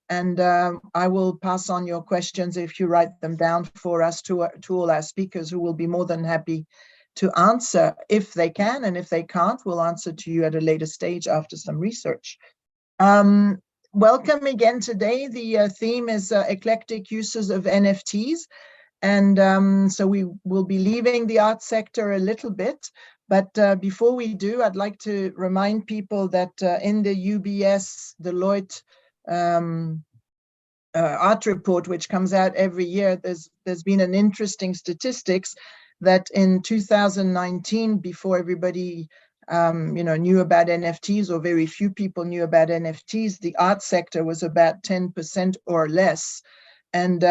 And I will pass on your questions if you write them down for us to all our speakers, who will be more than happy to answer if they can, and if they can't, we'll answer to you at a later stage after some research. Welcome again today. The theme is eclectic uses of NFTs. And so we will be leaving the art sector a little bit. But before we do, I'd like to remind people that in the UBS Deloitte art report, which comes out every year, there's been an interesting statistics that in 2019, before everybody knew about NFTs, or very few people knew about NFTs, the art sector was about 10% or less. And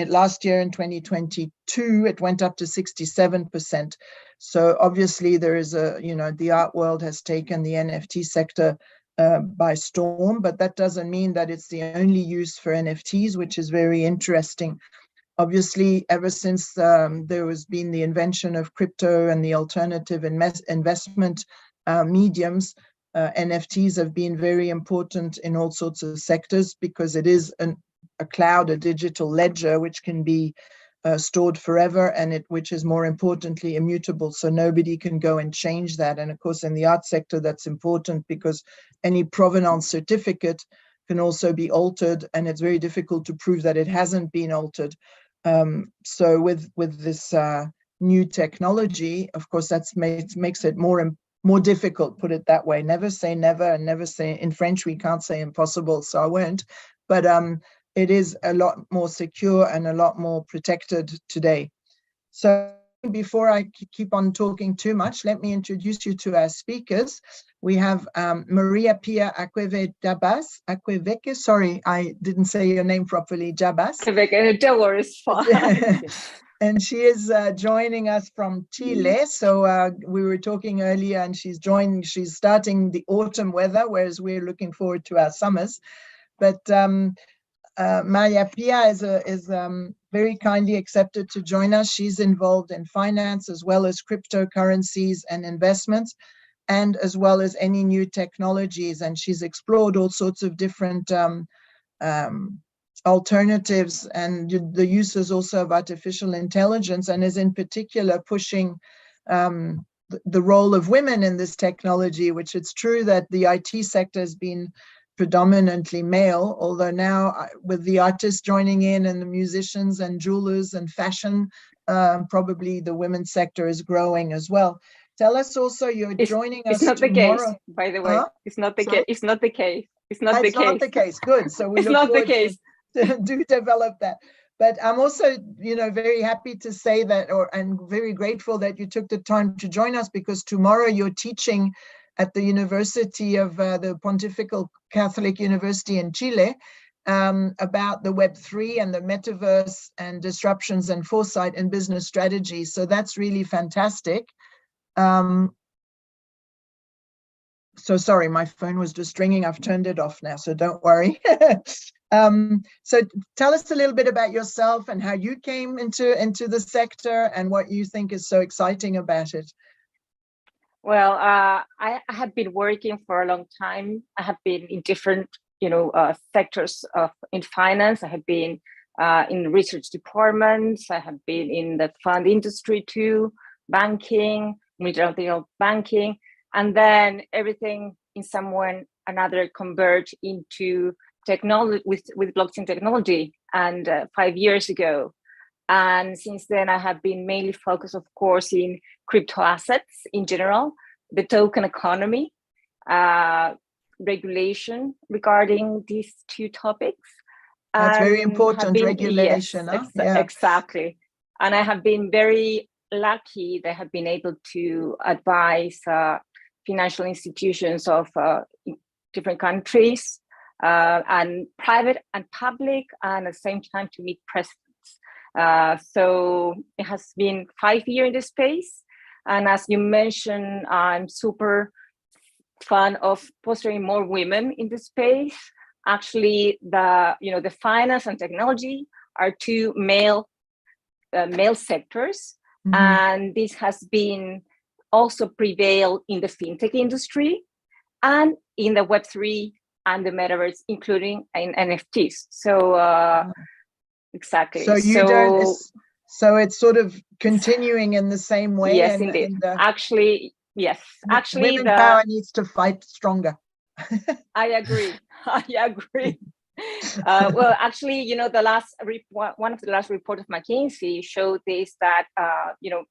last year in 2022, it went up to 67%. So obviously there is the art world has taken the NFT sector by storm, but that doesn't mean that it's the only use for NFTs, which is very interesting. Obviously, ever since there has been the invention of crypto and the alternative investment mediums, NFTs have been very important in all sorts of sectors, because it is a cloud, a digital ledger, which can be stored forever, and which is more importantly immutable, so nobody can go and change that. And of course, in the art sector, that's important, because any provenance certificate can also be altered, and it's very difficult to prove that it hasn't been altered. So with this new technology, of course, that makes it more difficult, put it that way. Never say never, and never say, in French we can't say impossible, so I won't. But it is a lot more secure and a lot more protected today. So before I keep on talking too much, let me introduce you to our speakers. We have Maria Pia Akweveke. Sorry, I didn't say your name properly, Jabas. And she is joining us from Chile. So we were talking earlier, and she's starting the autumn weather, whereas we're looking forward to our summers. But Maria Pia is very kindly accepted to join us. She's involved in finance, as well as cryptocurrencies and investments, and as well as any new technologies. And she's explored all sorts of different alternatives and the uses also of artificial intelligence, and is in particular pushing the role of women in this technology, which it's true that the IT sector has been predominantly male, although now with the artists joining in, and the musicians and jewelers and fashion, probably the women's sector is growing as well. Tell us also, you're joining us tomorrow. It's not the case, by the way. Huh? It's not the case. It's not the case. It's not the case. Good. So we look forward to do develop that. But I'm also, very happy to say that, and very grateful that you took the time to join us, because tomorrow you're teaching at the University of the Pontifical Catholic University in Chile about the Web3 and the metaverse and disruptions and foresight in business strategy. So that's really fantastic. So sorry, my phone was just ringing. I've turned it off now, so don't worry. So tell us a little bit about yourself and how you came into the sector, and what you think is so exciting about it. Well, I have been working for a long time. I have been in different, sectors in finance. I have been in research departments. I have been in the fund industry too, banking, regional banking, and then everything in some way another converged into technology with blockchain technology. And 5 years ago. And since then, I have been mainly focused, of course, in crypto assets in general, the token economy, regulation regarding these two topics. That's very important, regulation. Yes, exactly. And I have been very lucky that I have been able to advise financial institutions of different countries, and private and public, and at the same time to meet presidents. So it has been 5 years in this space. And as you mentioned, I'm super fan of fostering more women in this space. Actually, the finance and technology are two male sectors. Mm-hmm. And this has been also prevailed in the fintech industry and in the Web3 and the metaverse, including in NFTs. So exactly. So you don't. So it's sort of continuing in the same way. Yes, indeed. Actually, yes. Actually, women power needs to fight stronger. I agree. I agree. Well, actually, you know, the last one of the last report of McKinsey showed this, that you know,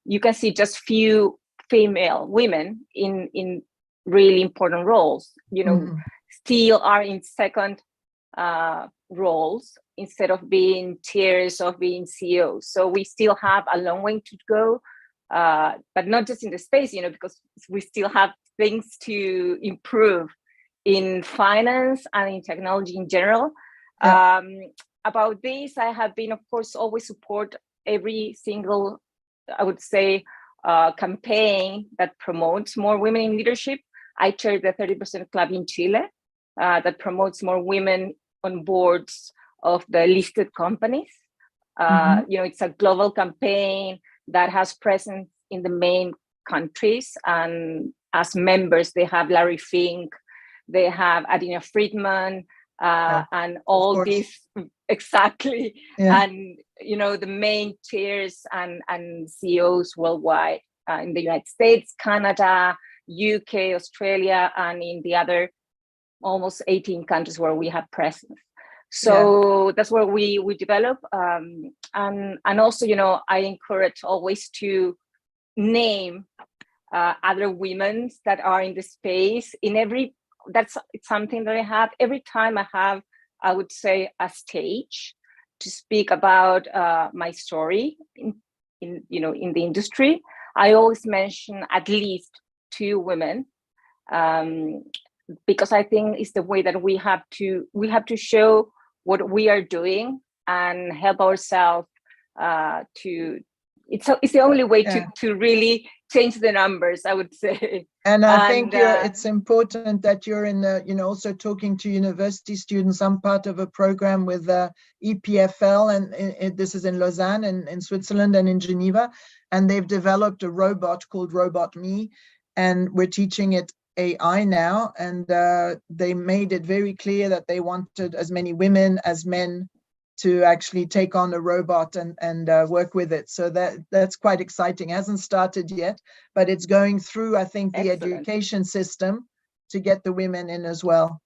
you can see just few female women in really important roles. You know, still are in second roles instead of being tiers of being CEOs. So we still have a long way to go, but not just in the space, you know, because we still have things to improve in finance and in technology in general. Yeah. About this, I have been, of course, always support every single, I would say, campaign that promotes more women in leadership. I chair the 30% Club in Chile that promotes more women on boards of the listed companies. You know, it's a global campaign that has presence in the main countries, and as members, they have Larry Fink, they have Adina Friedman, and all these, exactly. Yeah. And, you know, the main chairs and CEOs worldwide in the United States, Canada, UK, Australia, and in the other almost 18 countries where we have presence. So that's where we develop. And also, you know, I encourage always to name other women that are in the space in every, it's something that I have every time I have, I would say, a stage to speak about my story in you know, in the industry. I always mention at least 2 women, because I think it's the way that we have to show what we are doing and help ourselves to. It's the only way to really change the numbers, I would say. And I think it's important that you're in the, you know, also talking to university students. I'm part of a program with EPFL, and this is in Lausanne and in Switzerland and in Geneva, and they've developed a robot called Robot Me, and we're teaching it AI now, and they made it very clear that they wanted as many women as men to actually take on a robot and work with it. So that's quite exciting. It hasn't started yet, but it's going through, I think, the education system to get the women in as well.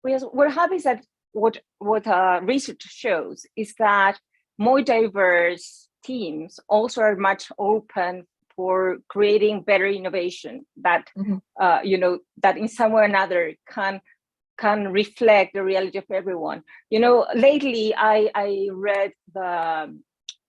We're happy that what research shows is that more diverse teams also are much open for creating better innovation that, you know, that in some way or another can reflect the reality of everyone. You know, lately I read the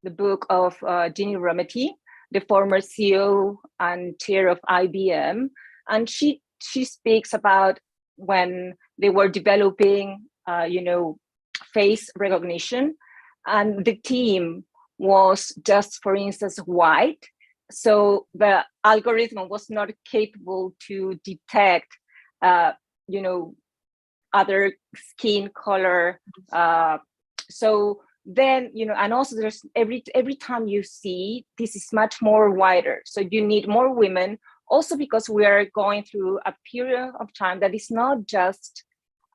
book of Ginny Rometty, the former CEO and chair of IBM, and she speaks about when they were developing, you know, face recognition, and the team was just, for instance, white. So the algorithm was not capable to detect, you know, other skin color. So then, you know, and also there's every time you see, this is much more wider. So you need more women, also because we are going through a period of time that is not just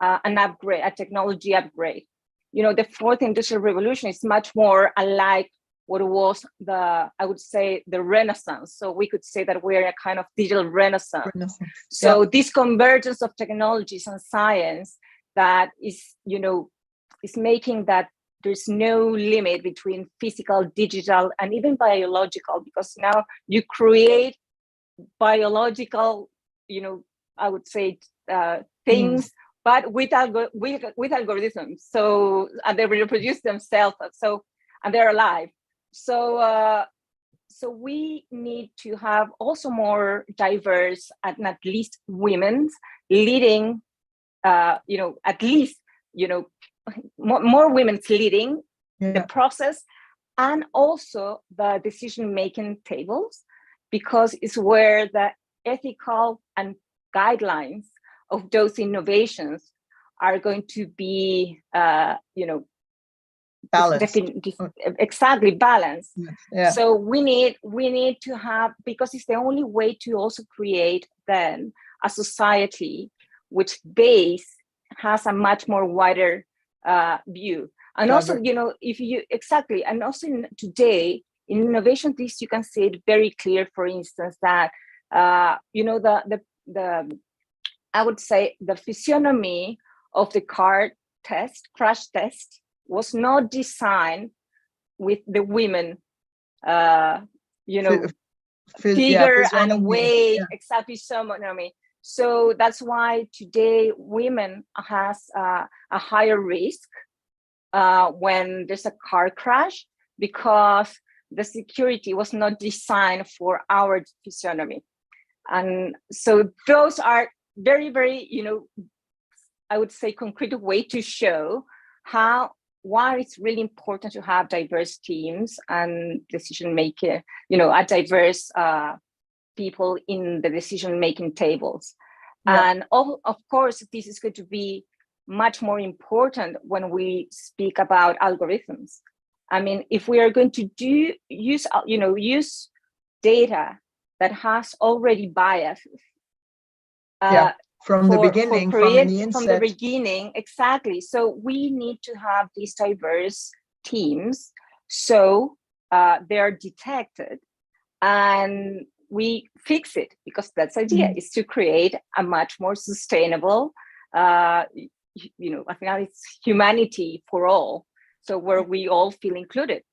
an upgrade, a technology upgrade. You know, the 4th industrial revolution is much more alike what was I would say, the Renaissance. So we could say that we're a kind of digital renaissance. So this convergence of technologies and science that is, you know, is making that there's no limit between physical, digital, and even biological, because now you create biological, you know, I would say things, but with algorithms. So, and they reproduce themselves. So, and they're alive. So, so we need to have also more diverse and at least women leading, you know, at least, you know, more women leading the process, and also the decision-making tables, because it's where the ethical and guidelines of those innovations are going to be, you know, balanced. Exactly, balanced. Yeah. So we need to have, because it's the only way to also create then a society which base has a much more wider view. And also, you know, if you exactly, and also today in innovation, this you can see it very clear. For instance, that you know, the I would say the physiognomy of the car test, crash test, was not designed with the women, you know, figure and weight, exactly, physiognomy. So that's why today women has a higher risk when there's a car crash, because the security was not designed for our physiognomy. And so those are very, very, you know, I would say concrete way to show why it's really important to have diverse teams and decision maker, you know, a diverse people in the decision making tables. Yeah. And of course, this is going to be much more important when we speak about algorithms. I mean, if we are going to use data that has already biases. From the beginning, from the beginning, exactly. So we need to have these diverse teams, so they're detected and we fix it, because that's the idea, is to create a much more sustainable, you know, I think it's humanity for all. So where we all feel included.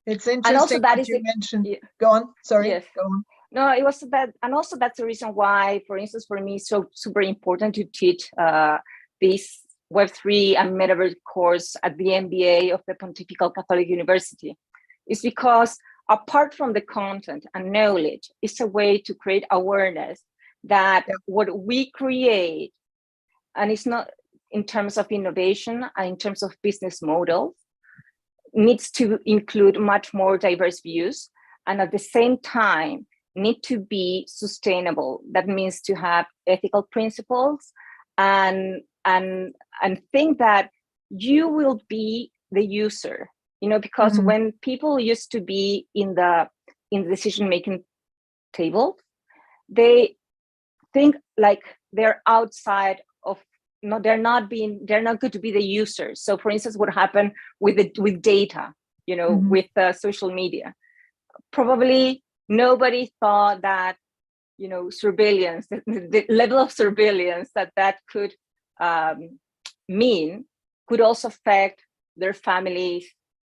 It's interesting that you mentioned. Go on. Sorry. Yes. Go on. No, it was that, and also that's the reason why, for instance, for me, it's so super important to teach this Web3 and Metaverse course at the MBA of the Pontifical Catholic University, is because apart from the content and knowledge, it's a way to create awareness that what we create, and it's not in terms of innovation and in terms of business models, needs to include much more diverse views, and at the same time need to be sustainable. That means to have ethical principles and think that you will be the user, you know, because when people used to be in the decision-making table, they think like they're outside of, no, they're not going to be the users. So for instance, what happened with data, you know, with social media, probably nobody thought that, you know, surveillance, the level of surveillance that could mean could also affect their families.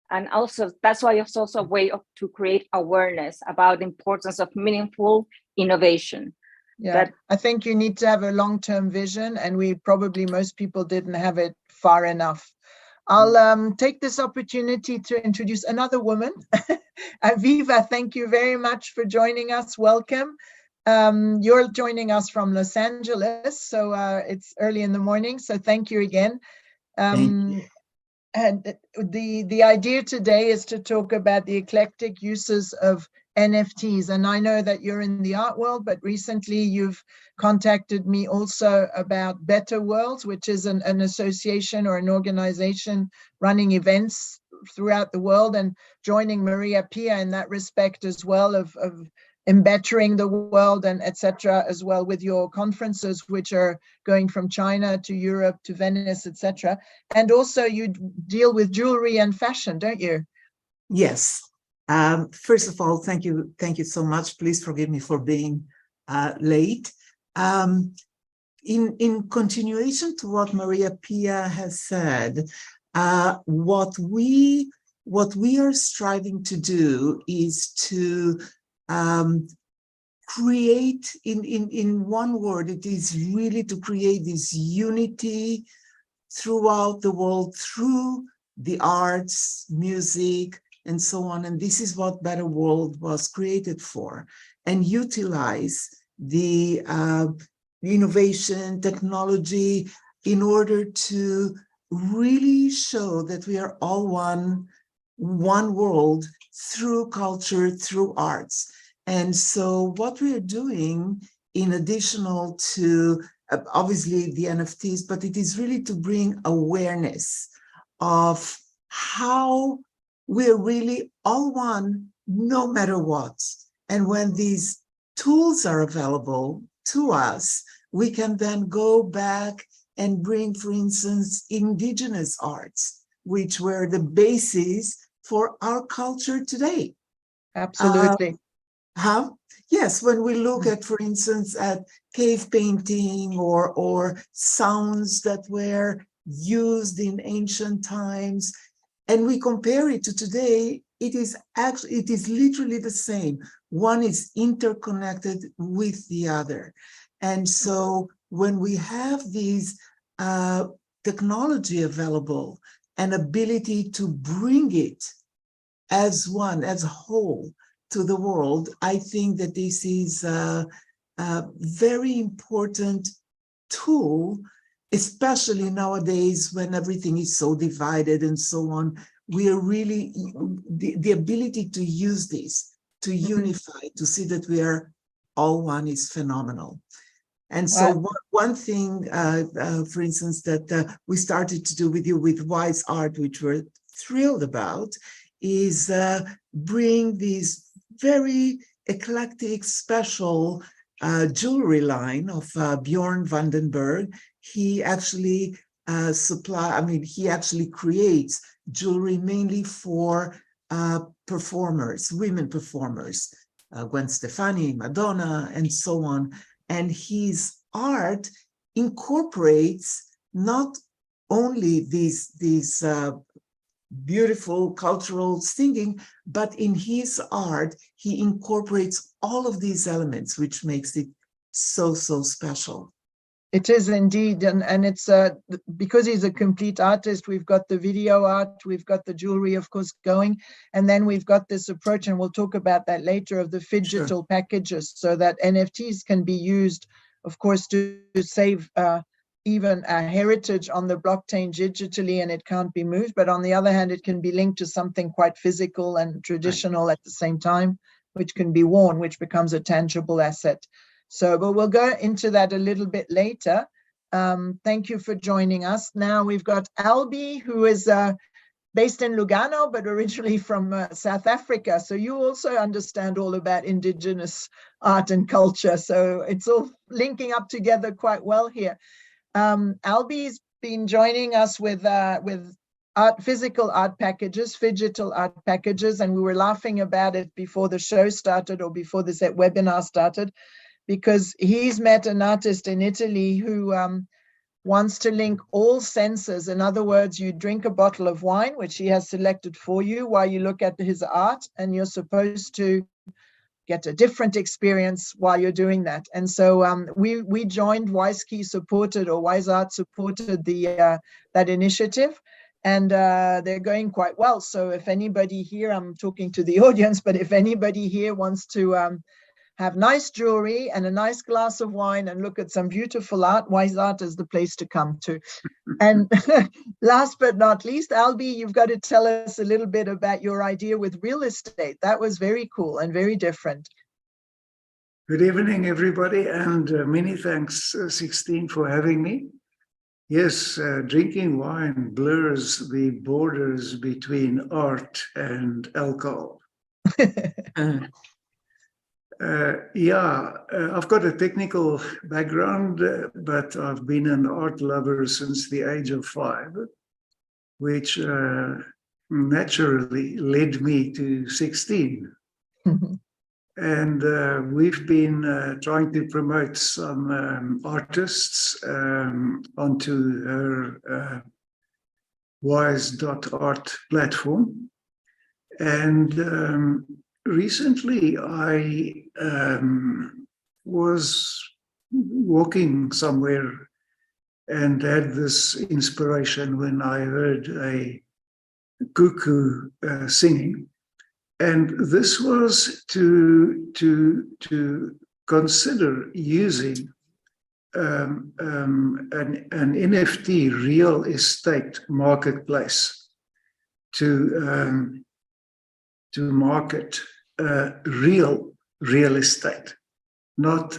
And also that's why it's also a way to create awareness about the importance of meaningful innovation. Yeah, I think you need to have a long-term vision, and most people didn't have it far enough. I'll take this opportunity to introduce another woman. Aviva, thank you very much for joining us. Welcome. You're joining us from Los Angeles, so it's early in the morning, so thank you again. Thank you. And the idea today is to talk about the eclectic uses of NFTs. And I know that you're in the art world, but recently you've contacted me also about Better Worlds, which is an association or an organization running events throughout the world, and joining Maria Pia in that respect as well, of embettering the world and etc. as well, with your conferences, which are going from China to Europe to Venice, etc. And also you deal with jewelry and fashion, don't you? Yes. First of all, thank you so much. Please forgive me for being late. In continuation to what Maria Pia has said, what we are striving to do is to create, in one word, it is really to create this unity throughout the world through the arts, music, and so on. And this is what Better World was created for, and utilize the innovation, technology, in order to really show that we are all one world through culture, through arts. And so what we are doing, in additional to obviously the NFTs, but it is really to bring awareness of how we're really all one, no matter what. And when these tools are available to us, we can then go back and bring, for instance, indigenous arts, which were the basis for our culture today. Absolutely. Yes, when we look at, for instance, at cave painting or sounds that were used in ancient times, and we compare it to today, it is literally the same. One is interconnected with the other. And so when we have these technology available and ability to bring it as one, as a whole, to the world, I think that this is a very important tool, especially nowadays when everything is so divided and so on. We are really, the ability to use this, to unify, to see that we are all one is phenomenal. And so one thing, for instance, that we started to do with you with Wise Art, which we're thrilled about, is bring these very eclectic, special jewelry line of Bjorn Vandenberg. He actually he actually creates jewelry mainly for performers, women performers, Gwen Stefani, Madonna, and so on. And his art incorporates not only these beautiful cultural singing, but in his art, he incorporates all of these elements, which makes it so special. It is indeed, and it's because he's a complete artist. We've got the video art, we've got the jewelry, of course, going, and then we've got this approach, and we'll talk about that later, of the phygital packages, so that NFTs can be used, of course, to save even a heritage on the blockchain digitally, and it can't be moved. But on the other hand, it can be linked to something quite physical and traditional at the same time, which can be worn, which becomes a tangible asset. So, but we'll go into that a little bit later. Thank you for joining us. Now we've got Albie, who is based in Lugano, but originally from South Africa. So you also understand all about indigenous art and culture. So it's all linking up together quite well here. Albie's been joining us with physical art packages, phygital art packages, and we were laughing about it before the show started, or before this webinar started, because he's met an artist in Italy who wants to link all senses. In other words, you drink a bottle of wine, which he has selected for you, while you look at his art, and you're supposed to get a different experience while you're doing that. And so we joined, WiseKey supported, or Wise Art supported that initiative, and they're going quite well. So if anybody here, I'm talking to the audience, but if anybody here wants to have nice jewelry and a nice glass of wine and look at some beautiful art, Wise Art is the place to come to. And last but not least, Albie, you've got to tell us a little bit about your idea with real estate. That was very cool and very different. Good evening, everybody, and many thanks, 16, for having me. Yes, drinking wine blurs the borders between art and alcohol. I've got a technical background, but I've been an art lover since the age of 5, which naturally led me to 16. And we've been trying to promote some artists onto her wise.art platform. And recently, I was walking somewhere and had this inspiration when I heard a cuckoo singing. And this was to consider using an NFT real estate marketplace to market real estate, not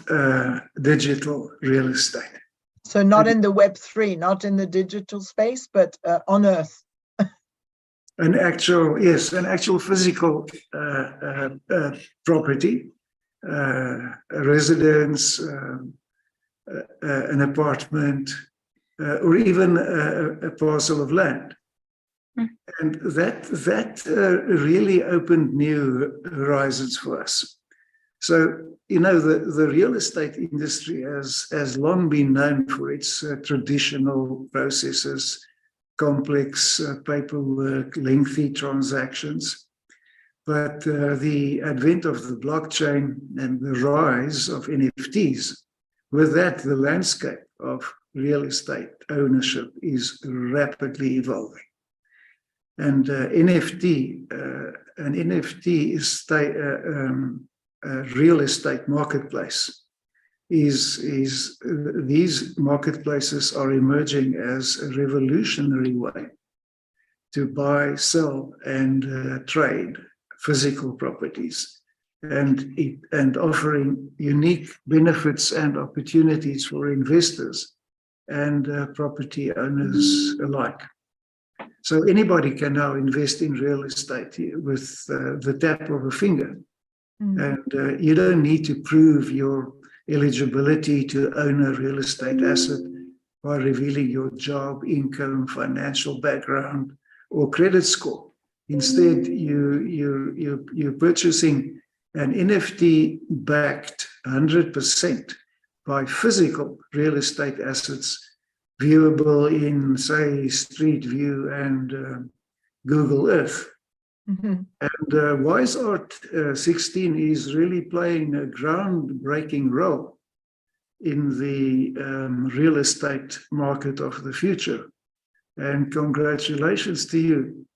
digital real estate. So not in the Web3, not in the digital space, but on Earth. An actual physical property, a residence, an apartment, or even a parcel of land. And that really opened new horizons for us. So, you know, the real estate industry has long been known for its traditional processes, complex paperwork, lengthy transactions. But the advent of the blockchain and the rise of NFTs, with that, the landscape of real estate ownership is rapidly evolving. And an NFT is a real estate marketplace. These marketplaces are emerging as a revolutionary way to buy, sell, and trade physical properties, and offering unique benefits and opportunities for investors and property owners alike. So anybody can now invest in real estate with the tap of a finger. And you don't need to prove your eligibility to own a real estate asset by revealing your job, income, financial background, or credit score. Instead, you're purchasing an NFT backed 100% by physical real estate assets viewable in, say, Street View and Google Earth. And Wise Art 16 is really playing a groundbreaking role in the real estate market of the future. And congratulations to you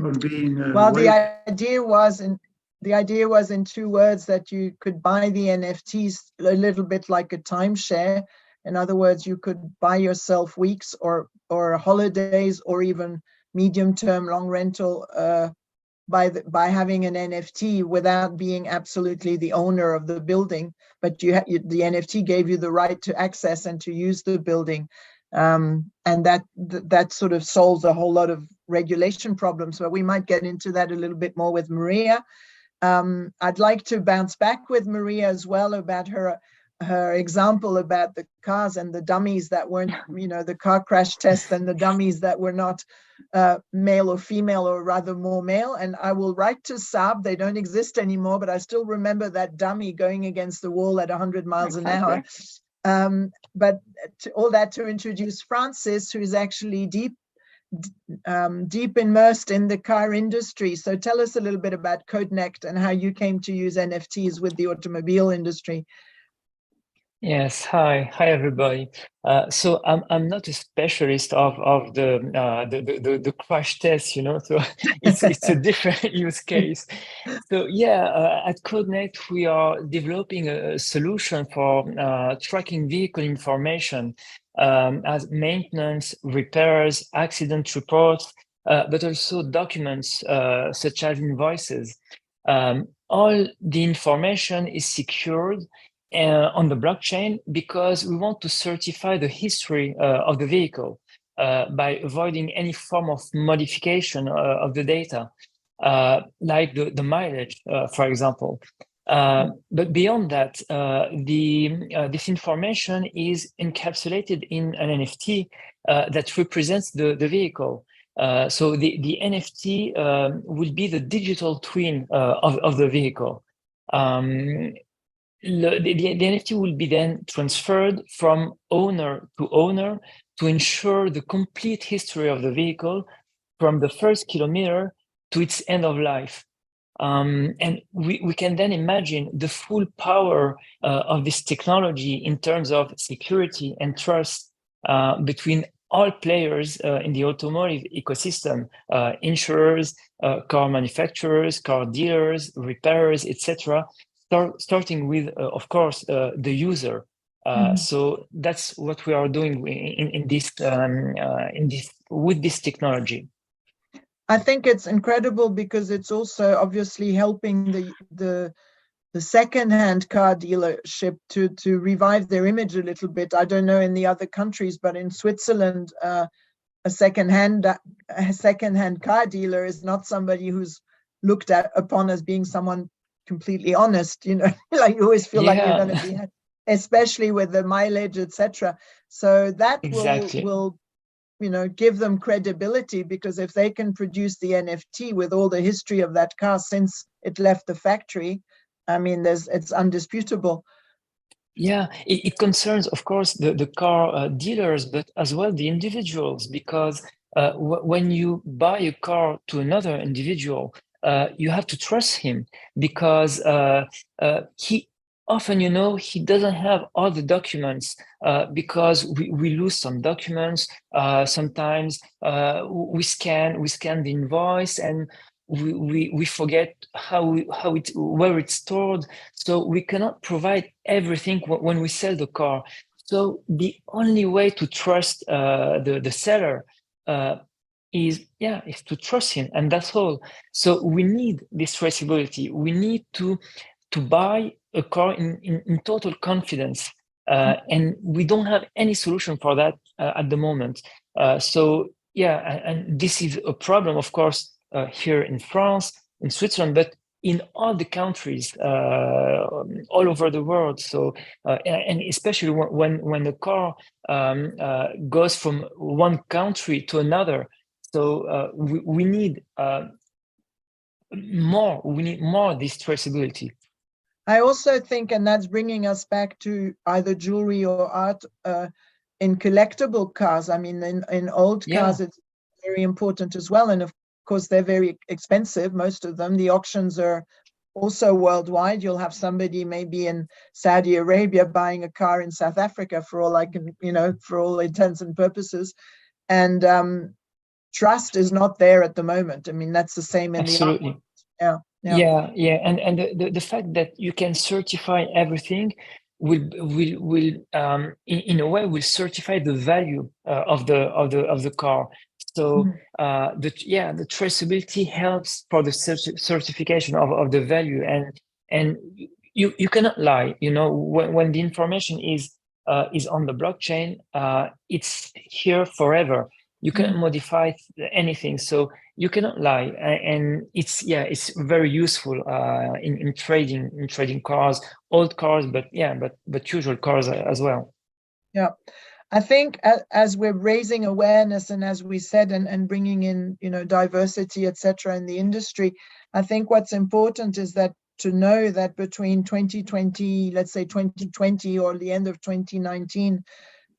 on being. Well, the idea was in 2 words that you could buy the NFTs a little bit like a timeshare. In other words, you could buy yourself weeks or holidays or even medium-term long rental by having an NFT without being absolutely the owner of the building, but the NFT gave you the right to access and to use the building, and that sort of solves a whole lot of regulation problems. But we might get into that a little bit more with Maria. I'd like to bounce back with Maria as well about her example about the cars and the dummies that weren't, the car crash test and the dummies that were not male or female, or rather more male. And I will write to Saab, they don't exist anymore, but I still remember that dummy going against the wall at 100 miles an hour. But all that to introduce Francis, who is actually deep immersed in the car industry. So tell us a little bit about CodeNect and how you came to use NFTs with the automobile industry. Yes, hi everybody. So I'm not a specialist of the crash test, so it's a different use case. So yeah, at CodeNect we are developing a solution for tracking vehicle information as maintenance, repairs, accident reports, but also documents such as invoices. All the information is secured on the blockchain because we want to certify the history of the vehicle by avoiding any form of modification of the data, like the mileage, for example. But beyond that, this information is encapsulated in an NFT that represents the vehicle. So the NFT will be the digital twin of the vehicle. The NFT will be then transferred from owner to owner to ensure the complete history of the vehicle from the first kilometer to its end of life. And we can then imagine the full power of this technology in terms of security and trust between all players in the automotive ecosystem, insurers, car manufacturers, car dealers, repairers, etc., starting with, of course, the user. So that's what we are doing in this with this technology. I think it's incredible because it's also obviously helping the second-hand car dealership to revive their image a little bit. I don't know in the other countries, but in Switzerland, a second-hand car dealer is not somebody who's looked upon as being someone completely honest. Like you always feel like you're going to be especially with the mileage, etc. So that Exactly. will give them credibility, because if they can produce the NFT with all the history of that car since it left the factory, I mean, it's undisputable. Yeah, it concerns, of course, the car dealers, but as well the individuals, because when you buy a car to another individual, you have to trust him, because he often, he doesn't have all the documents, because we lose some documents. Sometimes we scan the invoice, and we forget where it's stored, so we cannot provide everything when we sell the car. So the only way to trust the seller is to trust him, and that's all. So we need this traceability. We need to buy a car in total confidence, and we don't have any solution for that at the moment. So yeah, and this is a problem, of course, here in France, in Switzerland, but in all the countries all over the world. So and especially when the car goes from one country to another, so we need more. We need more this traceability. I also think, and that's bringing us back to either jewelry or art, in collectible cars. I mean, in old cars, it's very important as well. And of course, they're very expensive, most of them. The auctions are also worldwide. You'll have somebody maybe in Saudi Arabia buying a car in South Africa, for all I can, for all intents and purposes. And trust is not there at the moment. I mean, that's the same in the art world. Yeah. And the fact that you can certify everything will in a way will certify the value of the car. So the traceability helps for the certification of the value, and you cannot lie. When the information is on the blockchain, it's here forever. You cannot modify anything, so you cannot lie, and it's very useful in trading cars, old cars, but usual cars as well. Yeah, I think as we're raising awareness, and as we said, and bringing in diversity, etc., in the industry, I think what's important is that to know that between 2020, let's say 2020, or the end of 2019.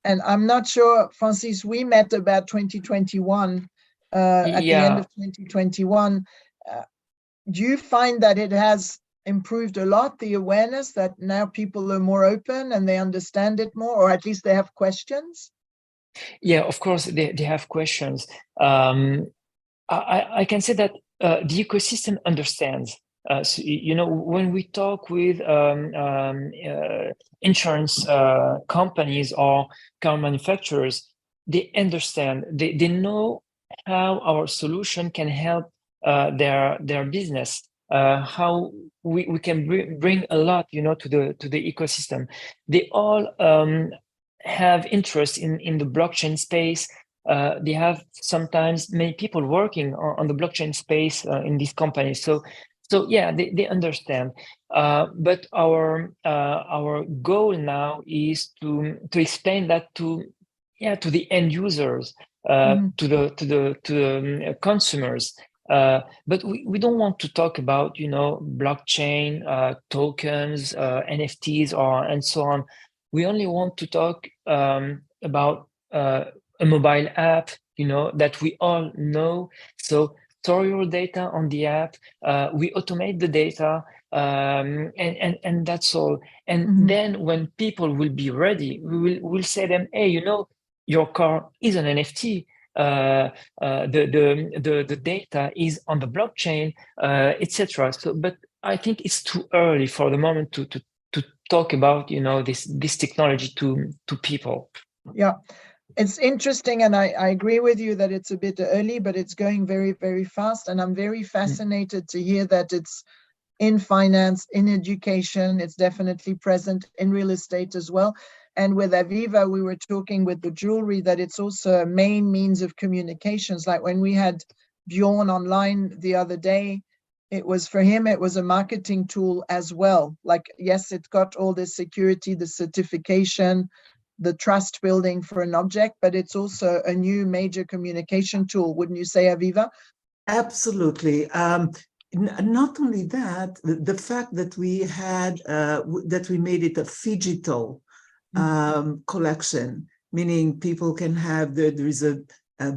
And I'm not sure, Francis, we met about 2021, at the end of 2021. Do you find that it has improved a lot, the awareness, that now people are more open and they understand it more, or at least they have questions? Yeah, of course, they have questions. I can say that the ecosystem understands. So, when we talk with insurance companies or car manufacturers, they understand. They know how our solution can help their business. How we can bring a lot, to the ecosystem. They all have interest in the blockchain space. They have sometimes many people working on the blockchain space in these companies. So yeah, they understand. But our goal now is to explain that to the end users, to the consumers. But we don't want to talk about blockchain, tokens, NFTs, and so on. We only want to talk about a mobile app, that we all know. So store your data on the app. We automate the data, and that's all. And then when people will be ready, we'll say them, hey, your car is an NFT. The data is on the blockchain, etc. So, but I think it's too early for the moment to talk about this technology to people. Yeah, it's interesting, and I agree with you that it's a bit early, but it's going very, very fast. And I'm very fascinated to hear that it's in finance, in education. It's definitely present in real estate as well. And with Aviva, we were talking with the jewelry that it's also a main means of communications. Like when we had Bjorn online the other day, it was for him, it was a marketing tool as well. Like, yes, it got all the security, the certification, the trust building for an object, but it's also a new major communication tool. Wouldn't you say, Aviva? Absolutely. Not only that, the fact that we had that we made it a phygital collection, meaning people can have there is a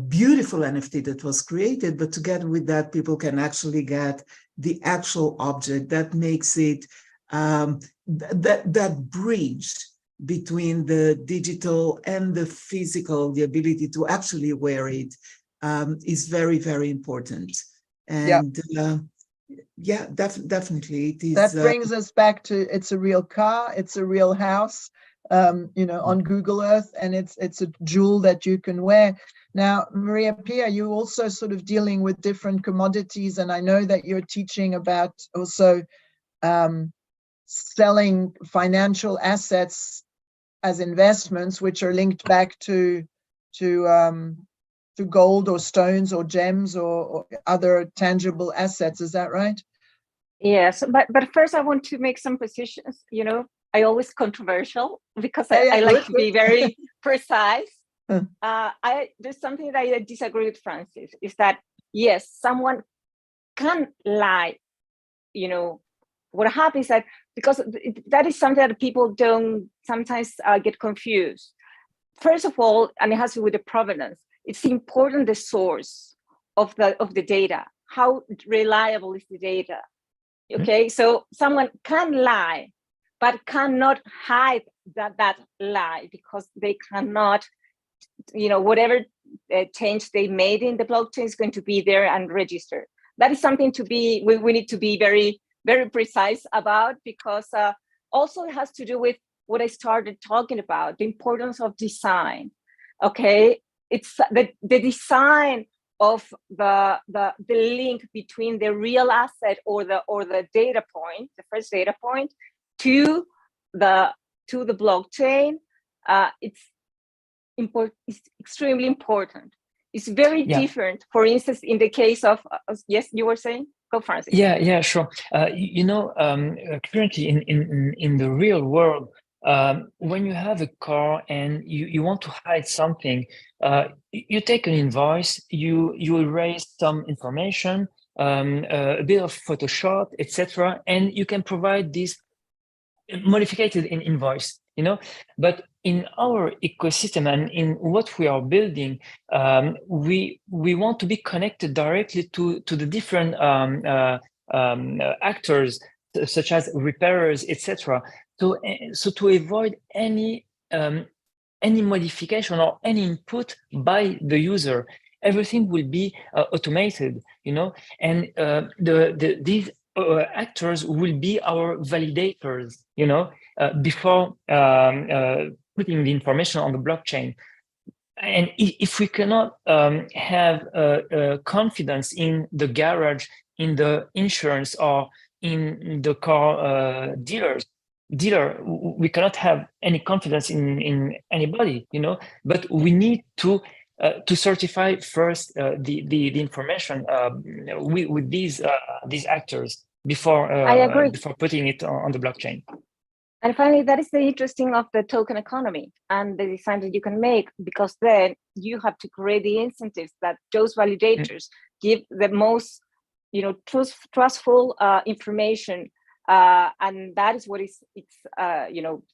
beautiful NFT that was created, but together with that, people can actually get the actual object. That makes it that bridge between the digital and the physical, the ability to actually wear it, is very, very important. And yeah, definitely it is. That brings us back to, it's a real car, it's a real house, on Google Earth, and it's a jewel that you can wear. Now, Maria Pia, you also sort of dealing with different commodities, and I know that you're teaching about also selling financial assets as investments, which are linked back to gold or stones or gems or other tangible assets. Is that right? Yes, but first I want to make some positions. I always controversial because I like to be very precise. There's something that I disagree with Francis, is that yes, someone can lie. What happens is that, because that is something that people don't sometimes get confused. First of all, and it has to do with the provenance. It's important, the source of the data. How reliable is the data? Okay, so someone can lie, but cannot hide that lie, because they cannot, whatever change they made in the blockchain is going to be there and registered. That is something we need to be very, very precise about, because also it has to do with what I started talking about, the importance of design. Okay, it's the design of the link between the real asset or the data point, the first data point, to the blockchain. It's extremely important. It's very different. For instance, in the case of yes, you were saying, go Francis. Yeah, sure. Currently in the real world, when you have a car and you want to hide something, you take an invoice, you erase some information, a bit of Photoshop, etc., and you can provide this modified in invoice. But in our ecosystem and in what we are building, we want to be connected directly to the different actors, such as repairers, etc. So to avoid any modification or any input by the user, everything will be automated, and these actors will be our validators, before putting the information on the blockchain. And if we cannot have confidence in the garage, in the insurance, or in the car dealer, we cannot have any confidence in anybody, but we need to certify first the information with these actors before I agree. before putting it on the blockchain. And finally, that is the interesting of the token economy and the design that you can make, because then you have to create the incentives that those validators give the most, trustful information, and that is what it's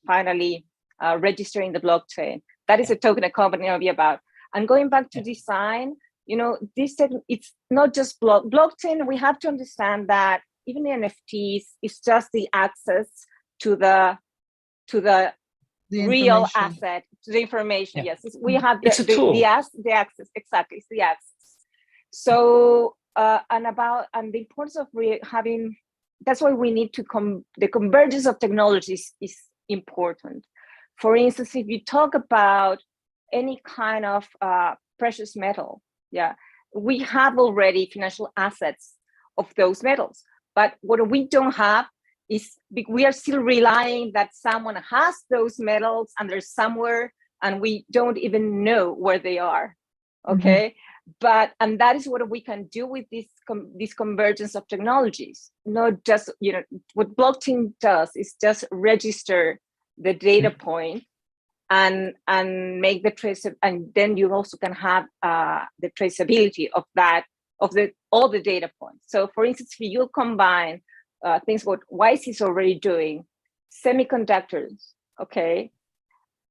finally registering the blockchain. That is a token economy about. And going back to design, it's not just blockchain. We have to understand that even NFTs is just the access to the real asset, to the information. Yes, we have the access. Exactly, it's the access. So and the importance of having. That's why we need to the convergence of technologies is important. For instance, if you talk about any kind of precious metal, we have already financial assets of those metals, but what we don't have is we are still relying that someone has those metals and they're somewhere and we don't even know where they are. Okay. And that is what we can do with this convergence of technologies. Not just, what blockchain does is just register the data point and make the trace, and then you also can have the traceability of all the data points. So for instance, if you combine things what WISE is already doing, semiconductors, okay,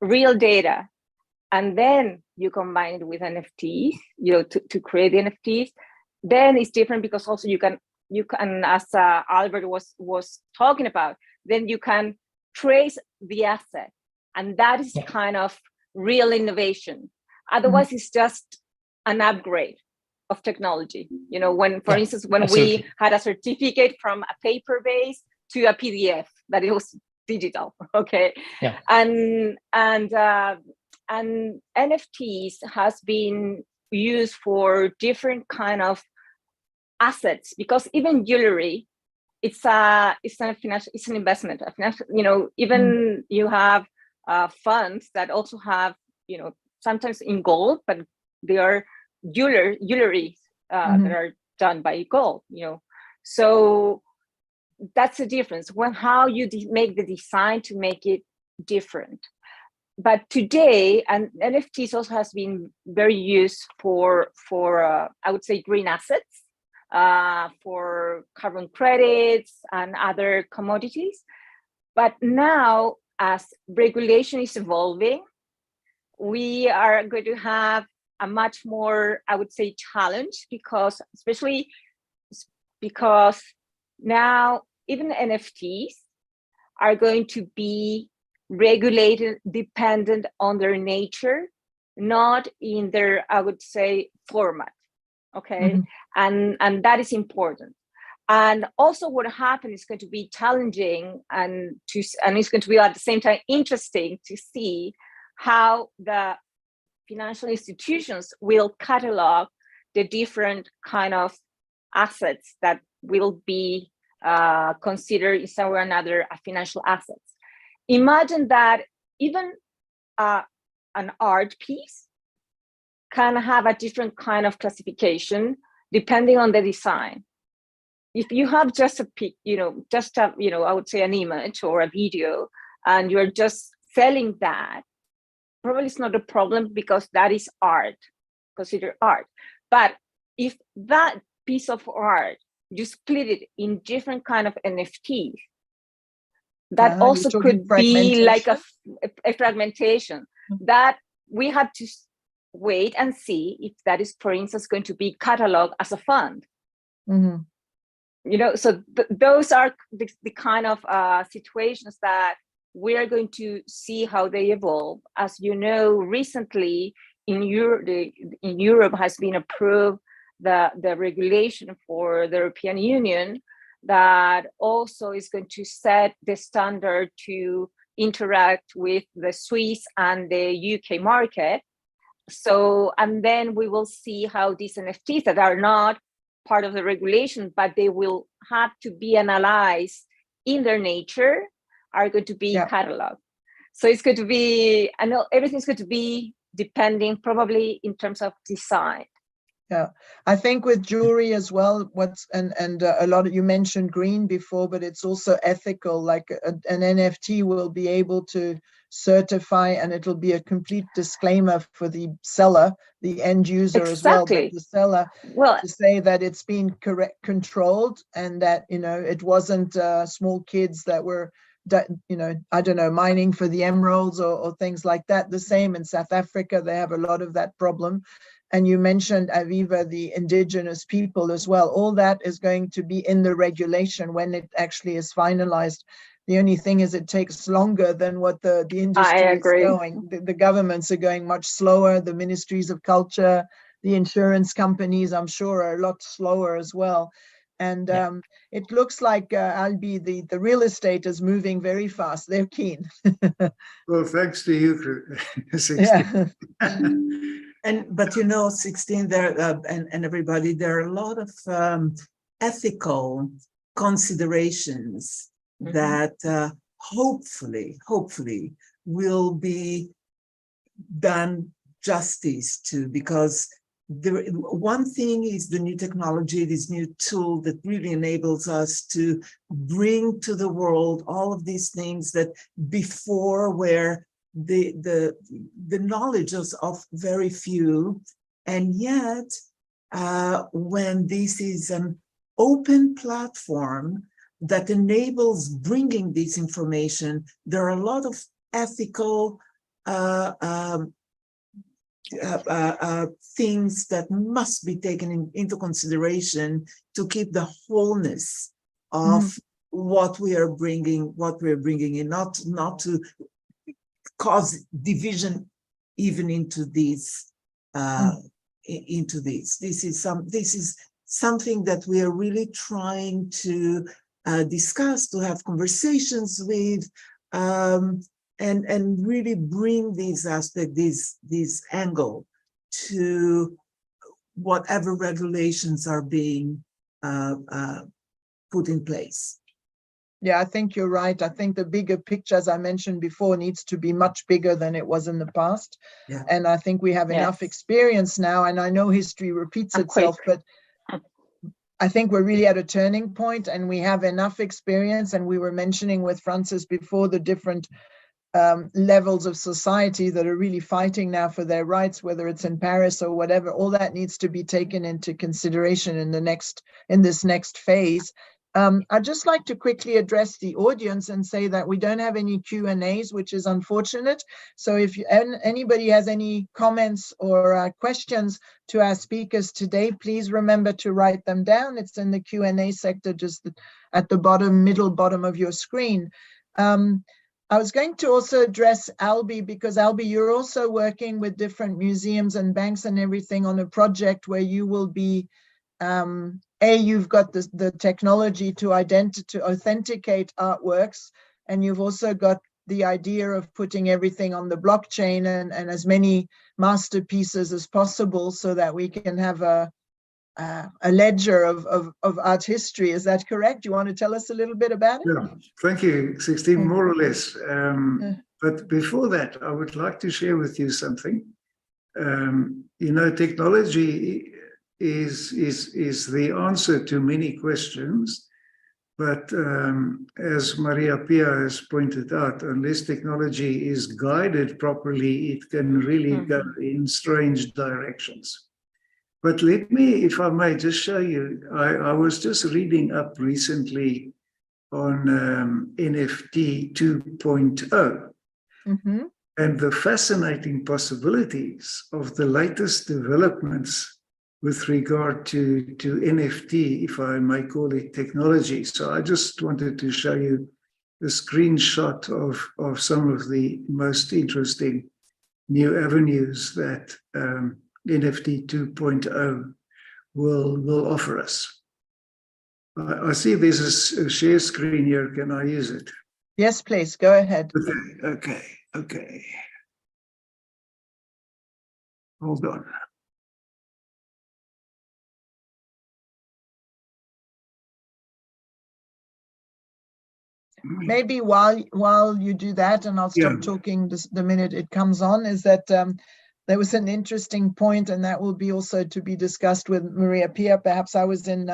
real data, and then you combine it with NFTs, to create the NFTs, then it's different, because also you can, as Albert was talking about, then you can trace the asset, and that is kind of real innovation. Otherwise, it's just an upgrade of technology. When, for instance, when absolutely. we had a certificate from a paper base to a PDF, that it was digital, okay? Yeah. And NFTs has been used for different kind of assets, because even jewelry, it's an investment. Even you have funds that also have, sometimes in gold, but they are jewelry that are done by gold. So that's the difference when how you make the design to make it different. But today, and NFTs also has been very used for I would say green assets, for carbon credits and other commodities. But now, as regulation is evolving, we are going to have a much more, I would say, challenge, especially because now even NFTs are going to be regulated dependent on their nature, not in their, I would say, format. Okay, and that is important. And also, what happened is going to be challenging, and it's going to be at the same time interesting to see how the financial institutions will catalog the different kind of assets that will be considered in some way or another a financial assets. Imagine that even an art piece can have a different kind of classification depending on the design. If you have just a pic, I would say an image or a video, and you're just selling that, probably it's not a problem, because that is art, considered art. But if that piece of art, you split it in different kind of NFTs, that also could be like a fragmentation, that we have to wait and see if that is, for instance, going to be cataloged as a fund. So those are the kind of situations that we are going to see how they evolve. As you know, recently in Europe has been approved the regulation for the European Union that also is going to set the standard to interact with the Swiss and the UK market. So, and then we will see how these NFTs that are not part of the regulation, but they will have to be analyzed in their nature, are going to be cataloged. So it's going to be, I know everything's going to be depending probably in terms of design. Yeah, I think with jewelry as well, and a lot of, you mentioned green before, but it's also ethical. Like an NFT will be able to certify, and it'll be a complete disclaimer for the seller, the end user as well, but the seller to say that it's been controlled, and that it wasn't small kids that were I don't know, mining for the emeralds or things like that. The same in South Africa, they have a lot of that problem. And you mentioned, Aviva, the indigenous people as well. All that is going to be in the regulation when it actually is finalized. The only thing is it takes longer than what the industry is going. The governments are going much slower. The ministries of culture, the insurance companies, I'm sure, are a lot slower as well. And it looks like, Albi, the real estate is moving very fast. They're keen. Well, thanks to you, 16. But 16 there, and everybody, there are a lot of ethical considerations that hopefully will be done justice to, because one thing is the new technology, this new tool that really enables us to bring to the world all of these things that before were the knowledge of very few. And yet, when this is an open platform that enables bringing this information, there are a lot of ethical things that must be taken into consideration to keep the wholeness of what we're bringing in, not to cause division even into these This is something that we are really trying to discuss, to have conversations with, and really bring this aspect, this angle to whatever regulations are being put in place. Yeah, I think you're right. I think the bigger picture, as I mentioned before, needs to be much bigger than it was in the past. Yeah. And I think we have enough experience now, and I know history repeats itself, but I think we're really at a turning point, and we have enough experience. And we were mentioning with Francis before the different levels of society that are really fighting now for their rights, whether it's in Paris or whatever. All that needs to be taken into consideration in this next phase. I'd just like to quickly address the audience and say that we don't have any Q&As, which is unfortunate. So if anybody has any comments or questions to our speakers today, please remember to write them down. It's in the Q&A sector, just at the middle bottom of your screen. I was going to also address Albie, because Albie, you're also working with different museums and banks and everything on a project where you will be you've got the technology to authenticate artworks, and you've also got the idea of putting everything on the blockchain and as many masterpieces as possible, so that we can have a ledger of art history. Is that correct? You want to tell us a little bit about it? Yeah, thank you, 16, more or less. But before that, I would like to share with you something. Technology is the answer to many questions, but as Maria Pia has pointed out, unless technology is guided properly, it can really go in strange directions. But let me, if I may, just show you, I was just reading up recently on NFT 2.0. And the fascinating possibilities of the latest developments with regard to NFT, if I may call it technology. So I just wanted to show you a screenshot of some of the most interesting new avenues that NFT 2.0 will offer us. I see there's a share screen here. Can I use it? Yes, please. Go ahead. Okay. Hold on. Maybe while you do that, and I'll stop talking the minute it comes on, is that there was an interesting point, and that will be also to be discussed with Maria Pia. Perhaps I was in,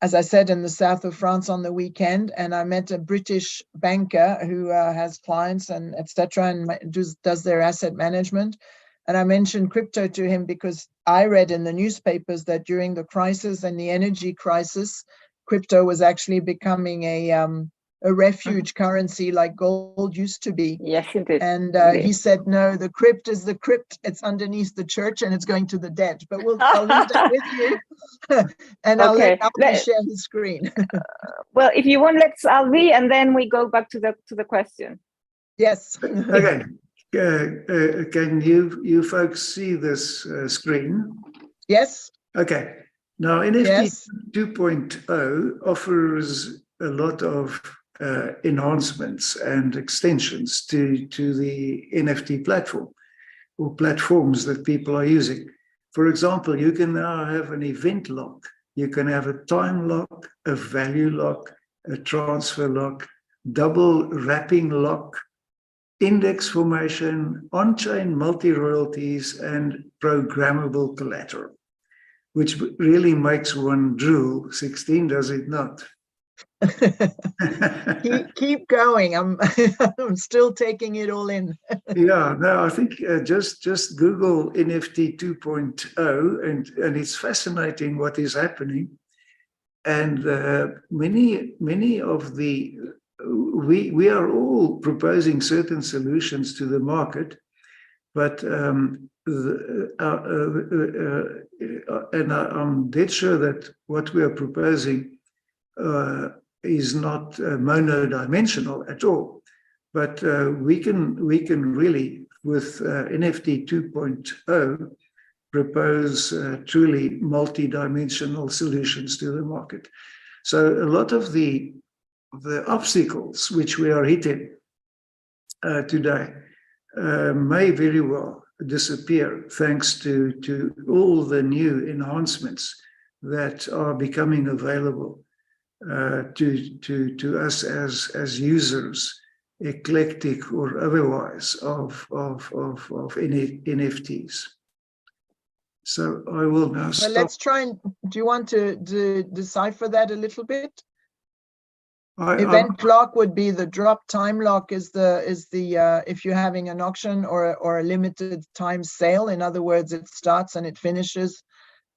as I said, in the south of France on the weekend, and I met a British banker who has clients and etc. and does their asset management. And I mentioned crypto to him because I read in the newspapers that during the crisis and the energy crisis, crypto was actually becoming a refuge currency like gold used to be. Yes, it is. And he said, no, the crypt is the crypt. It's underneath the church and it's going to the dead. But I'll leave that with you. And I'll let Albie share his screen. Well, if you want, let's Albie, and then we go back to the question. Yes. Okay. Can you folks see this screen? Yes. Okay. Now, NFT 2.0 offers a lot of enhancements and extensions to the NFT platform or platforms that people are using. For example, you can now have an event lock, you can have a time lock, a value lock, a transfer lock, double wrapping lock, index formation, on-chain multi-royalties, and programmable collateral, which really makes one drool. 16, does it not? keep going. I'm I'm still taking it all in. Yeah, no, I think just Google NFT 2.0, and it's fascinating what is happening. And many of the we are all proposing certain solutions to the market, but and I'm dead sure that what we are proposing is not monodimensional at all. But we can really, with NFT 2.0, propose truly multi-dimensional solutions to the market. So a lot of the obstacles which we are hitting today may very well disappear thanks to all the new enhancements that are becoming available to us as users, eclectic or otherwise, of NFTs. So I will now stop. Let's try and, do you want to decipher that a little bit? Event lock would be the drop. Time lock is the if you're having an auction or a limited time sale. In other words, it starts and it finishes,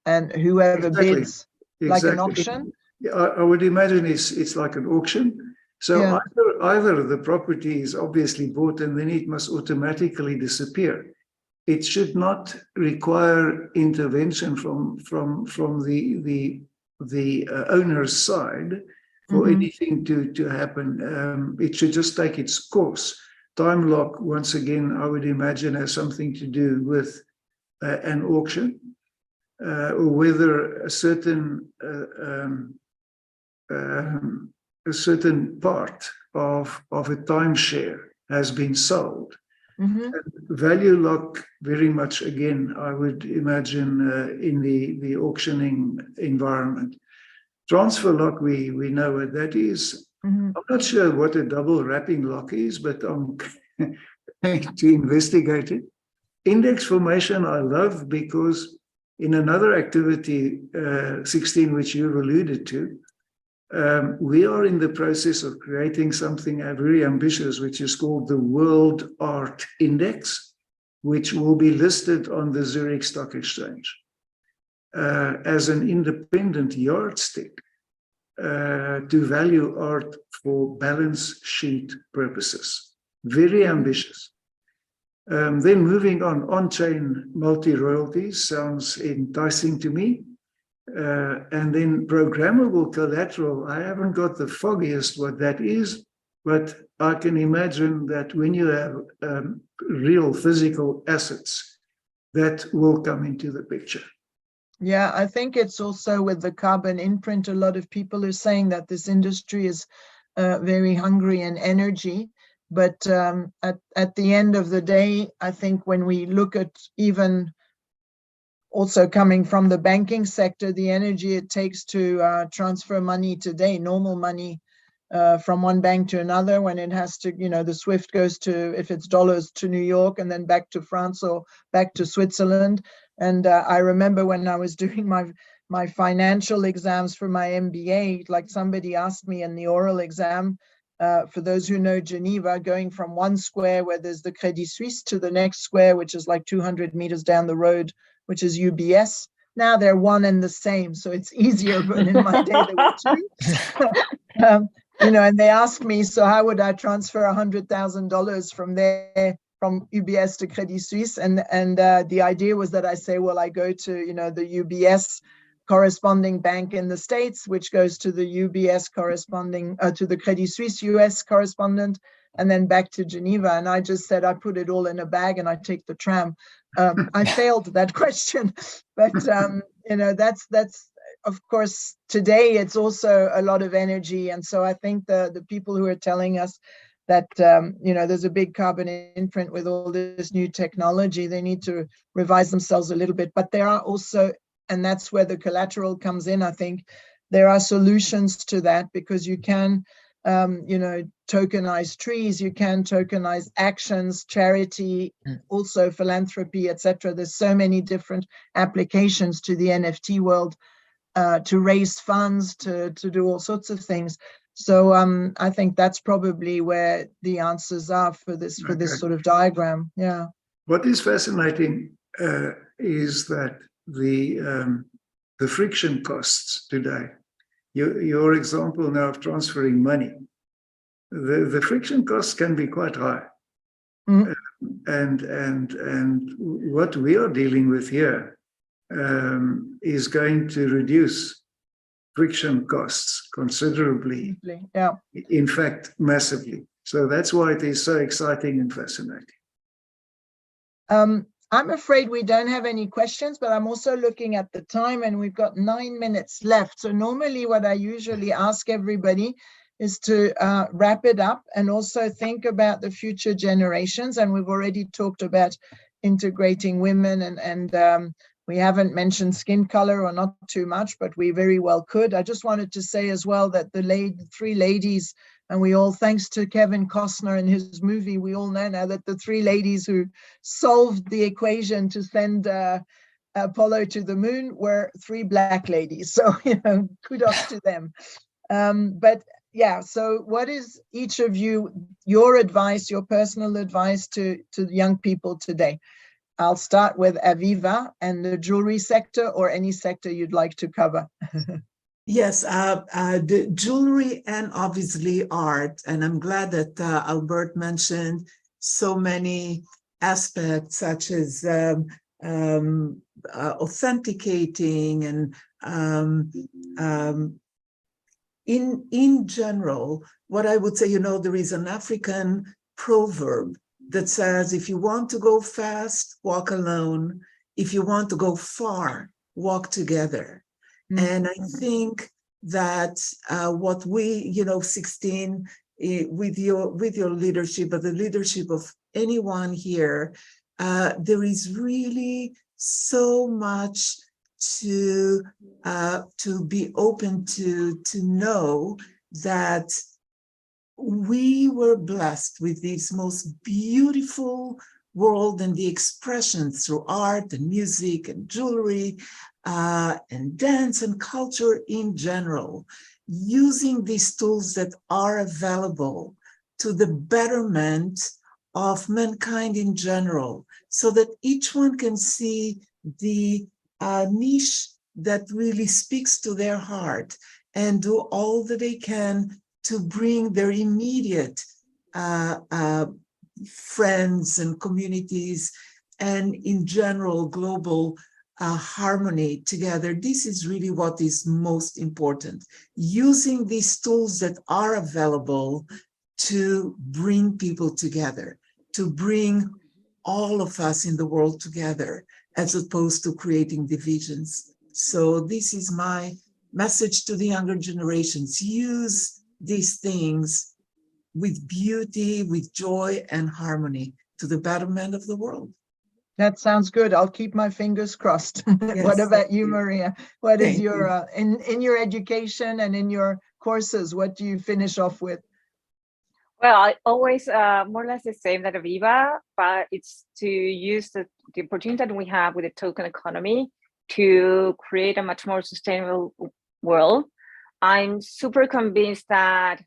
and whoever bids, like an auction. Yeah, I would imagine it's like an auction. So yeah. either the property is obviously bought and then it must automatically disappear. It should not require intervention from the owner's side for anything to happen. It should just take its course. Time lock, once again, I would imagine, has something to do with an auction, or whether a certain part of a timeshare has been sold. Value lock, very much, again, I would imagine, in the auctioning environment. Transfer lock, we know what that is. I'm not sure what a double wrapping lock is, but I'm going to investigate it. Index formation I love, because in another activity, 16, which you've alluded to, we are in the process of creating something very ambitious, which is called the World Art Index, which will be listed on the Zurich Stock Exchange as an independent yardstick to value art for balance sheet purposes. Very ambitious. Then moving on-chain multi-royalties sounds enticing to me. And then programmable collateral, I haven't got the foggiest what that is, but I can imagine that when you have real physical assets, that will come into the picture. Yeah, I think it's also with the carbon imprint. A lot of people are saying that this industry is very hungry in energy. But at the end of the day, I think when we look at even also coming from the banking sector, the energy it takes to transfer money today, normal money, from one bank to another, when it has to, the SWIFT goes to, if it's dollars, to New York and then back to France or back to Switzerland. And I remember when I was doing my financial exams for my MBA, like somebody asked me in the oral exam, for those who know Geneva, going from one square where there's the Credit Suisse to the next square, which is like 200 meters down the road, which is UBS. Now they're one and the same, so it's easier, but in my day there were two. And they asked me, so how would I transfer $100,000 from there, from UBS to Credit Suisse? And the idea was that I say, well, I go to, the UBS corresponding bank in the States, which goes to the UBS corresponding to the Credit Suisse US correspondent, and then back to Geneva. And I just said, I put it all in a bag and I take the tram. I failed that question, but that's of course, today it's also a lot of energy. And so I think the people who are telling us that, there's a big carbon imprint with all this new technology, they need to revise themselves a little bit. But there are also, and that's where the collateral comes in, I think, there are solutions to that, because you can tokenize trees, you can tokenize actions, charity, also philanthropy, etc. There's so many different applications to the NFT world, to raise funds, to do all sorts of things. So I think that's probably where the answers are for this sort of diagram. Yeah. What is fascinating is that the friction costs today. Your example now of transferring money, the friction costs can be quite high. Mm. And what we are dealing with here is going to reduce friction costs considerably. Yeah. In fact, massively. So that's why it is so exciting and fascinating. I'm afraid we don't have any questions, but I'm also looking at the time and we've got 9 minutes left. So normally what I usually ask everybody is to wrap it up and also think about the future generations. And we've already talked about integrating women and we haven't mentioned skin color, or not too much, but we very well could. I just wanted to say as well that the three ladies, and we all, thanks to Kevin Costner and his movie, we all know now that the three ladies who solved the equation to send Apollo to the moon were three Black ladies. So, kudos to them. But yeah, so what is each of you, your advice, your personal advice to young people today? I'll start with Aviva and the jewelry sector, or any sector you'd like to cover. Yes, the jewelry and obviously art. And I'm glad that Albert mentioned so many aspects, such as authenticating and in general, what I would say, there is an African proverb that says, if you want to go fast, walk alone. If you want to go far, walk together. Mm-hmm. And I think that what we, 16, with your leadership, but the leadership of anyone here, there is really so much to be open to know that we were blessed with this most beautiful world and the expressions through art and music and jewelry and dance and culture in general, using these tools that are available to the betterment of mankind in general, so that each one can see the niche that really speaks to their heart and do all that they can to bring their immediate friends and communities and in general global harmony together. This is really what is most important. Using these tools that are available to bring people together, to bring all of us in the world together, as opposed to creating divisions. So this is my message to the younger generations. Use these things with beauty, with joy and harmony to the betterment of the world. That sounds good. I'll keep my fingers crossed. Yes, what about you, Maria? What is your, in your education and in your courses, what do you finish off with? Well, I always more or less the same that Aviva, but it's to use the opportunity that we have with the token economy to create a much more sustainable world. I'm super convinced that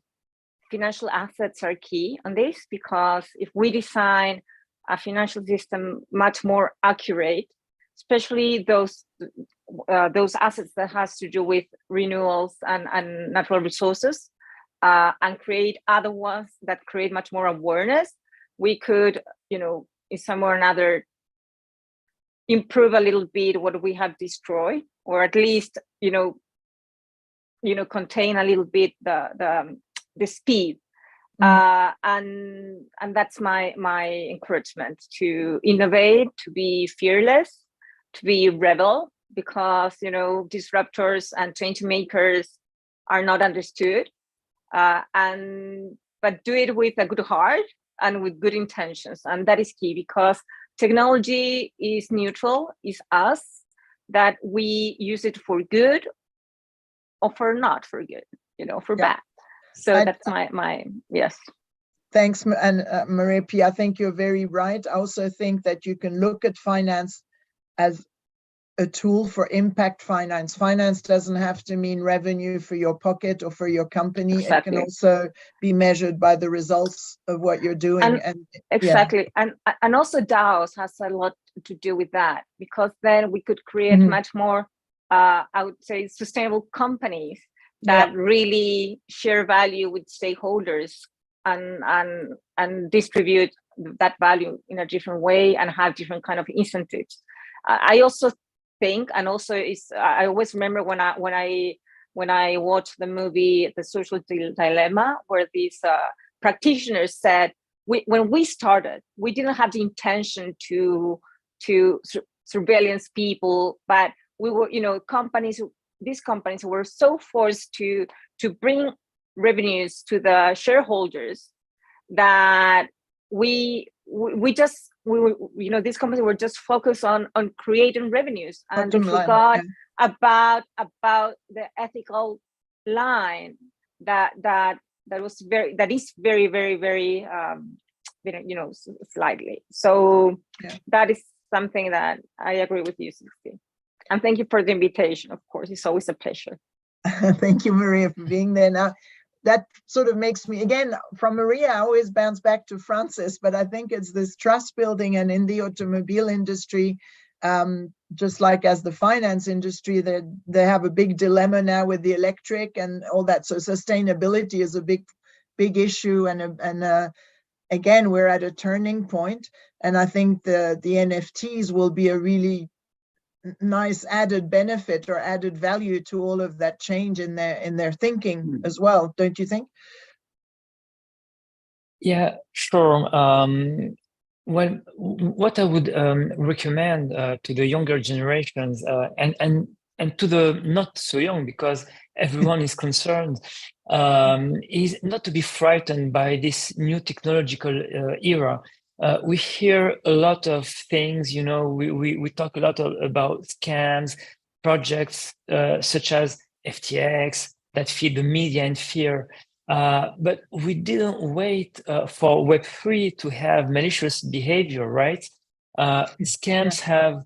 financial assets are key on this, because if we design a financial system much more accurate, especially those assets that has to do with renewals and natural resources, and create other ones that create much more awareness, we could, in some or another, improve a little bit what we have destroyed, or at least, contain a little bit the speed. And that's my encouragement, to innovate, to be fearless, to be rebel, because disruptors and change makers are not understood, but do it with a good heart and with good intentions, and that is key, because technology is neutral, is us, that we use it for good or for not for good, for bad. So that's my yes. Thanks, and Maria P. I think you're very right. I also think that you can look at finance as a tool for impact finance. Finance doesn't have to mean revenue for your pocket or for your company. Exactly. It can also be measured by the results of what you're doing. And exactly. Yeah. And also DAOs has a lot to do with that, because then we could create much more, I would say, sustainable companies that really share value with stakeholders and distribute that value in a different way and have different kind of incentives. I also think, and also I always remember when I watched the movie The Social Dilemma, where these practitioners said, when we started, we didn't have the intention to surveillance people, but we were, these companies were so forced to bring revenues to the shareholders that these companies were just focused on creating revenues, and they forgot about the ethical line that is very, very, very slightly. So that is something that I agree with you, 16. And thank you for the invitation. Of course, it's always a pleasure. Thank you, Maria, for being there. Now, that sort of makes me, again, from Maria, I always bounce back to Francis, but I think it's this trust building. And in the automobile industry, just like as the finance industry, they have a big dilemma now with the electric and all that. So sustainability is a big issue. And again, we're at a turning point. And I think the NFTs will be a really nice added benefit or added value to all of that change in their thinking as well, don't you think? Yeah, sure. Well, what I would recommend to the younger generations and to the not so young, because everyone is concerned, is not to be frightened by this new technological era. We hear a lot of things, we talk a lot about scams, projects such as FTX that feed the media and fear. But we didn't wait for Web3 to have malicious behavior, right? Scams have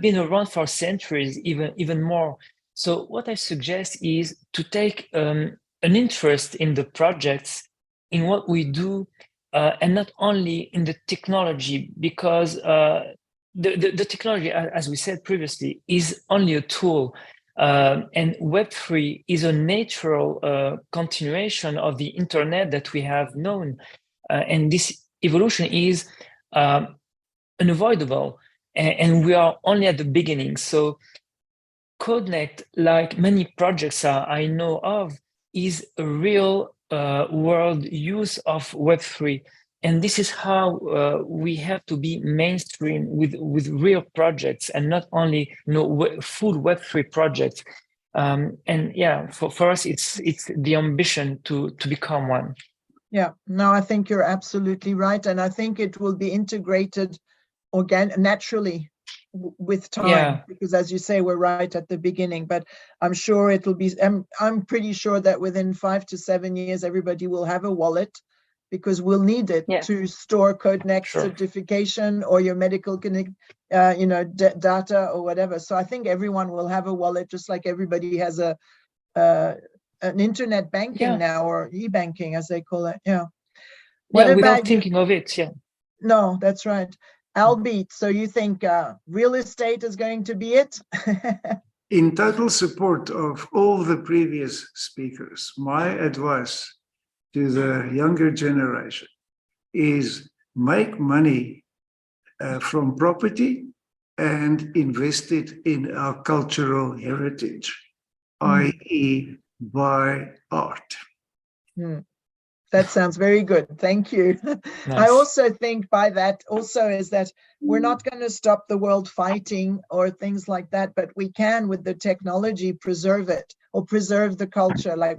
been around for centuries, even more. So what I suggest is to take an interest in the projects, in what we do, and not only in the technology, because the technology, as we said previously, is only a tool. And Web3 is a natural continuation of the internet that we have known. And this evolution is unavoidable. And we are only at the beginning. So CodeNet, like many projects I know of, is a real world use of Web3. And this is how we have to be mainstream with real projects, and not only full Web3 projects. And yeah, for us, it's the ambition to become one. Yeah, no, I think you're absolutely right, and I think it will be integrated naturally with time, because as you say, we're right at the beginning. But I'm sure it'll be. I'm pretty sure that within 5 to 7 years, everybody will have a wallet, because we'll need it to store CodeNet certification or your medical data or whatever. So I think everyone will have a wallet, just like everybody has an internet banking now, or e-banking as they call it. What without thinking of it. No, that's right. Albeit, so you think real estate is going to be it? In total support of all the previous speakers, my advice to the younger generation is make money from property and invest it in our cultural heritage, i.e. buy art. That sounds very good. Thank you. Nice. I also think by that also is that we're not going to stop the world fighting or things like that, but we can, with the technology, preserve it, or preserve the culture. Like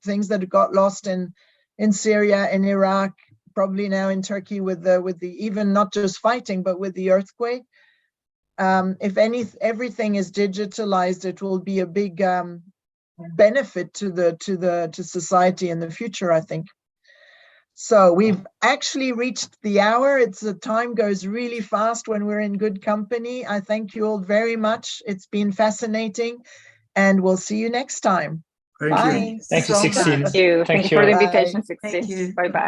things that got lost in Syria, in Iraq, probably now in Turkey with the even not just fighting, but with the earthquake. If everything is digitalized, it will be a big benefit to society in the future, I think. So we've actually reached the hour. The time goes really fast when we're in good company. I thank you all very much. It's been fascinating, and we'll see you next time. Thank Bye. you. Thank you, so 16. much. Thank you. Thank you for the Bye. invitation, 16. Thank you. Bye bye.